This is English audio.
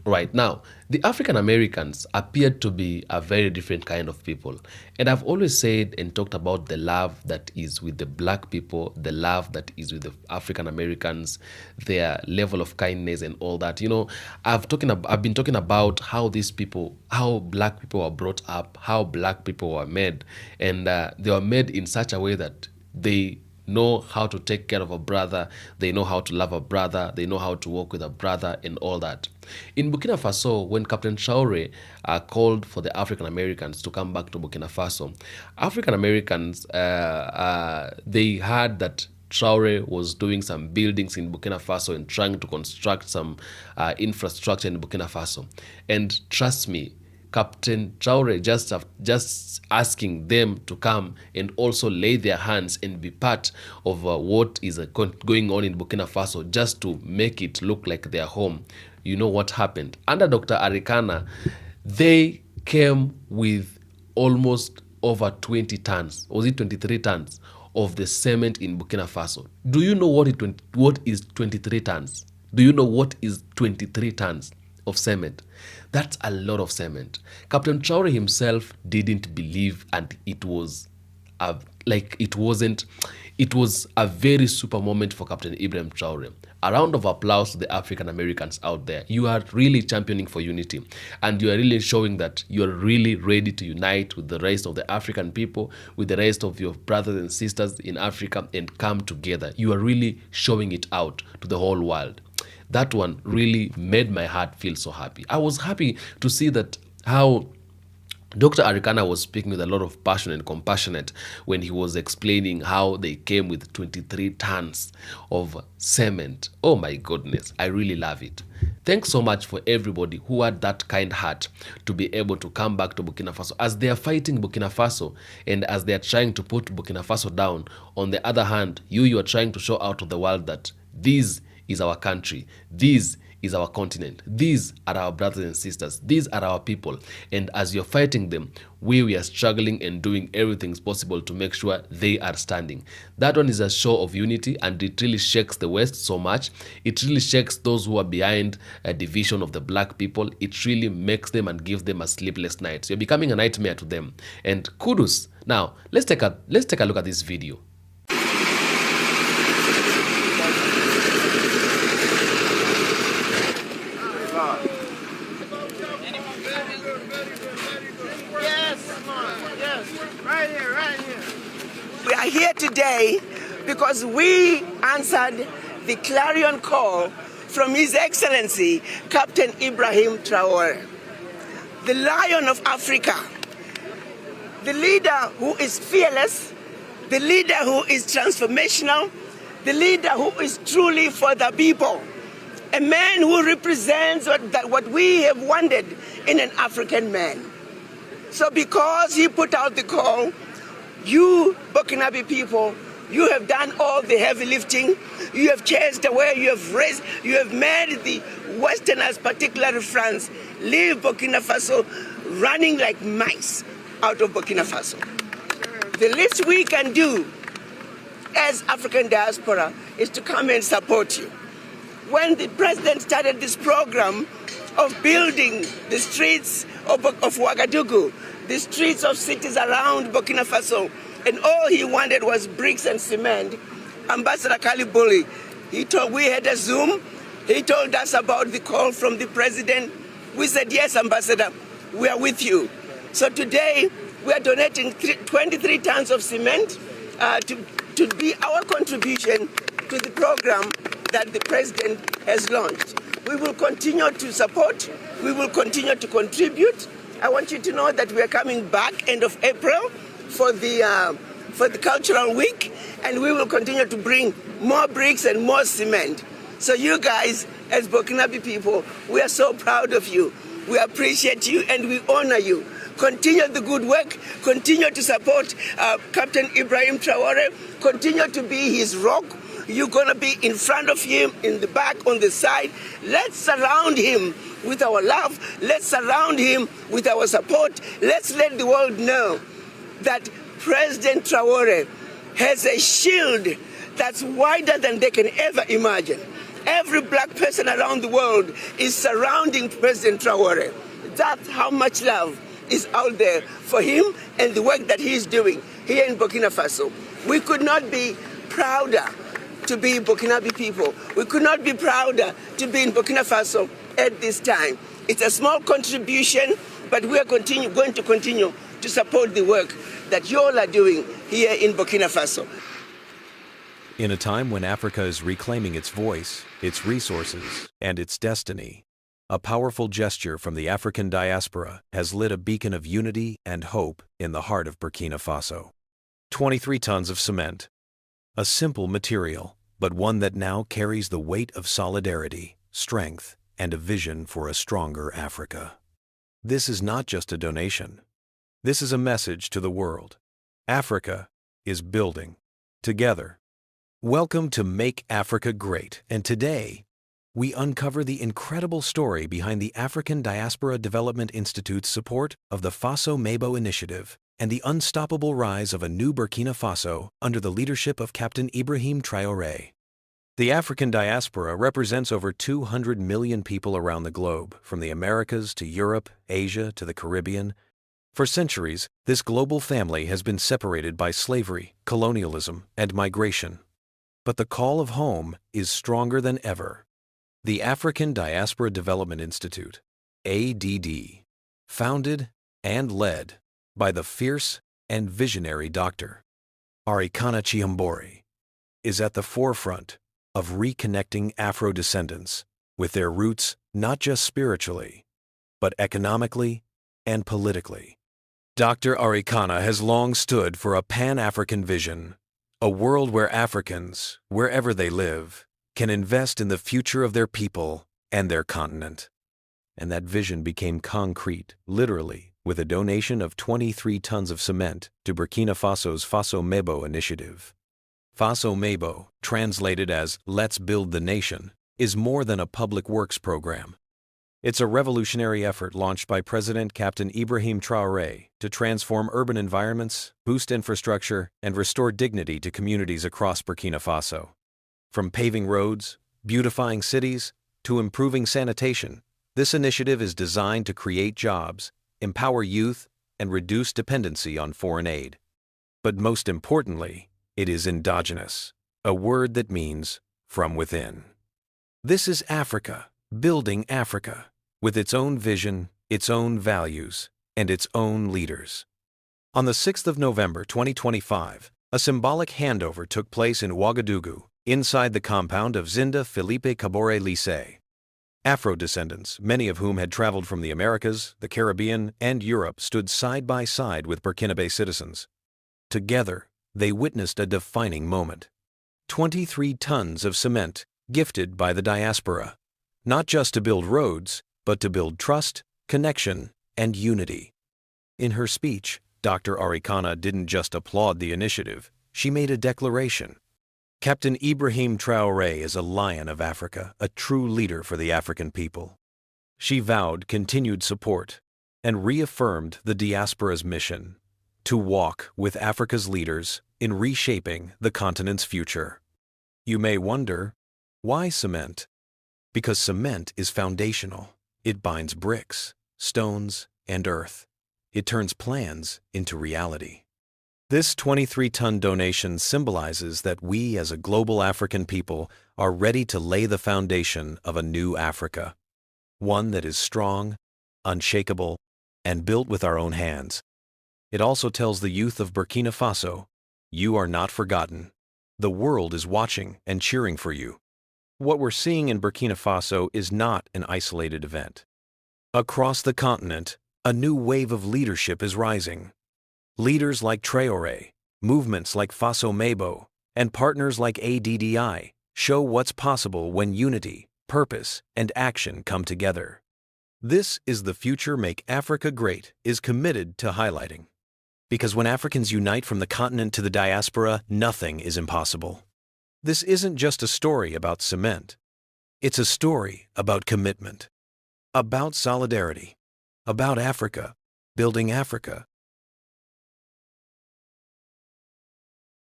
Right now, the African Americans appeared to be a very different kind of people. And I've always said and talked about the love that is with the black people, the love that is with the African Americans, their level of kindness and all that. You know, I've been talking about how these people, how black people were brought up, how black people were made, and they were made in such a way that they know how to take care of a brother, they know how to love a brother, they know how to work with a brother and all that. In Burkina Faso, when Captain Traore called for the African Americans to come back to Burkina Faso, African Americans, they heard that Traore was doing some buildings in Burkina Faso and trying to construct some infrastructure in Burkina Faso. And trust me, Captain Traore just asking them to come and also lay their hands and be part of what is going on in Burkina Faso, just to make it look like their home. You know what happened? Under Dr. Arikana, they came with almost over 20 tons, was it 23 tons, of the cement in Burkina Faso. Do you know what is 23 tons? Do you know what is 23 tons of cement? That's a lot of cement. Captain Traore himself didn't believe, and it was a very super moment for Captain Ibrahim Traore. A round of applause to the African Americans out there. You are really championing for unity, and you are really showing that you are really ready to unite with the rest of the African people, with the rest of your brothers and sisters in Africa, and come together. You are really showing it out to the whole world. That one really made my heart feel so happy. I was happy to see that how Dr. Arikana was speaking with a lot of passion and compassionate when he was explaining how they came with 23 tons of cement. Oh my goodness, I really love it. Thanks so much for everybody who had that kind heart to be able to come back to Burkina Faso. As they are fighting Burkina Faso and as they are trying to put Burkina Faso down, on the other hand, you are trying to show out to the world that this is our country, this is our continent, these are our brothers and sisters, these are our people, and as you're fighting them, we are struggling and doing everything possible to make sure they are standing. That one is a show of unity, and it really shakes the West so much. It really shakes those who are behind a division of the black people. It really makes them and gives them a sleepless night. So you're becoming a nightmare to them, and kudos. Now let's take a look at this video. We are here today because we answered the clarion call from His Excellency Captain Ibrahim Traore, the Lion of Africa, the leader who is fearless, the leader who is transformational, the leader who is truly for the people, a man who represents what we have wanted in an African man. So because he put out the call, you Burkinabe people, you have done all the heavy lifting. You have chased away, you have made the Westerners, particularly France, leave Burkina Faso running like mice out of Burkina Faso. The least we can do as African diaspora is to come and support you. When the president started this program of building the streets of Ouagadougou, the streets of cities around Burkina Faso, and all he wanted was bricks and cement, Ambassador Kalibuli, we had a Zoom, he told us about the call from the president. We said, yes, Ambassador, we are with you. So today, we are donating 23 tons of cement to be our contribution to the program that the president has launched. We will continue to support, we will continue to contribute. I want you to know that we are coming back end of April for the cultural week, and we will continue to bring more bricks and more cement. So you guys, as Burkinabe people, we are so proud of you. We appreciate you and we honor you. Continue the good work, continue to support Captain Ibrahim Traore, continue to be his rock. You're going to be in front of him, in the back, on the side. Let's surround him with our love. Let's surround him with our support. Let's let the world know that President Traore has a shield that's wider than they can ever imagine. Every black person around the world is surrounding President Traore. That's how much love is out there for him and the work that he's doing here in Burkina Faso. We could not be prouder to be Burkinabe people. We could not be prouder to be in Burkina Faso at this time. It's a small contribution, but we are going to continue to support the work that you all are doing here in Burkina Faso. In a time when Africa is reclaiming its voice, its resources, and its destiny, a powerful gesture from the African diaspora has lit a beacon of unity and hope in the heart of Burkina Faso. 23 tons of cement. A simple material, but one that now carries the weight of solidarity, strength, and a vision for a stronger Africa. This is not just a donation. This is a message to the world. Africa is building together. Welcome to Make Africa Great, and today, we uncover the incredible story behind the African Diaspora Development Institute's support of the Faso-Mabo Initiative and the unstoppable rise of a new Burkina Faso under the leadership of Captain Ibrahim Traore. The African diaspora represents over 200 million people around the globe, from the Americas to Europe, Asia to the Caribbean. For centuries, this global family has been separated by slavery, colonialism, and migration. But the call of home is stronger than ever. The African Diaspora Development Institute, ADD, founded and led by the fierce and visionary Dr. Arikana Chiambori, is at the forefront of reconnecting Afro-descendants with their roots not just spiritually, but economically and politically. Dr. Arikana has long stood for a Pan-African vision, a world where Africans, wherever they live, can invest in the future of their people and their continent. And that vision became concrete, literally, with a donation of 23 tons of cement to Burkina Faso's Faso-Mabo initiative. Faso-Mabo, translated as Let's Build the Nation, is more than a public works program. It's a revolutionary effort launched by President Captain Ibrahim Traore to transform urban environments, boost infrastructure, and restore dignity to communities across Burkina Faso. From paving roads, beautifying cities, to improving sanitation, this initiative is designed to create jobs, empower youth, and reduce dependency on foreign aid. But most importantly, it is endogenous, a word that means from within. This is Africa, building Africa, with its own vision, its own values, and its own leaders. On the 6th of November 2025, a symbolic handover took place in Ouagadougou, inside the compound of Zinda Felipe Kabore Lycée. Afro-descendants, many of whom had traveled from the Americas, the Caribbean, and Europe, stood side by side with Burkinabe citizens. Together, they witnessed a defining moment. 23 tons of cement gifted by the diaspora, not just to build roads, but to build trust, connection, and unity. In her speech, Dr. Arikana didn't just applaud the initiative, she made a declaration. Captain Ibrahim Traore is a lion of Africa, a true leader for the African people. She vowed continued support and reaffirmed the diaspora's mission to walk with Africa's leaders in reshaping the continent's future. You may wonder, why cement? Because cement is foundational. It binds bricks, stones, and earth. It turns plans into reality. This 23-ton donation symbolizes that we as a global African people are ready to lay the foundation of a new Africa, one that is strong, unshakable, and built with our own hands. It also tells the youth of Burkina Faso, you are not forgotten. The world is watching and cheering for you. What we're seeing in Burkina Faso is not an isolated event. Across the continent, a new wave of leadership is rising. Leaders like Traore, movements like Faso-Mabo, and partners like ADDI show what's possible when unity, purpose, and action come together. This is the future Make Africa Great is committed to highlighting. Because when Africans unite from the continent to the diaspora, nothing is impossible. This isn't just a story about cement. It's a story about commitment, about solidarity, about Africa, building Africa,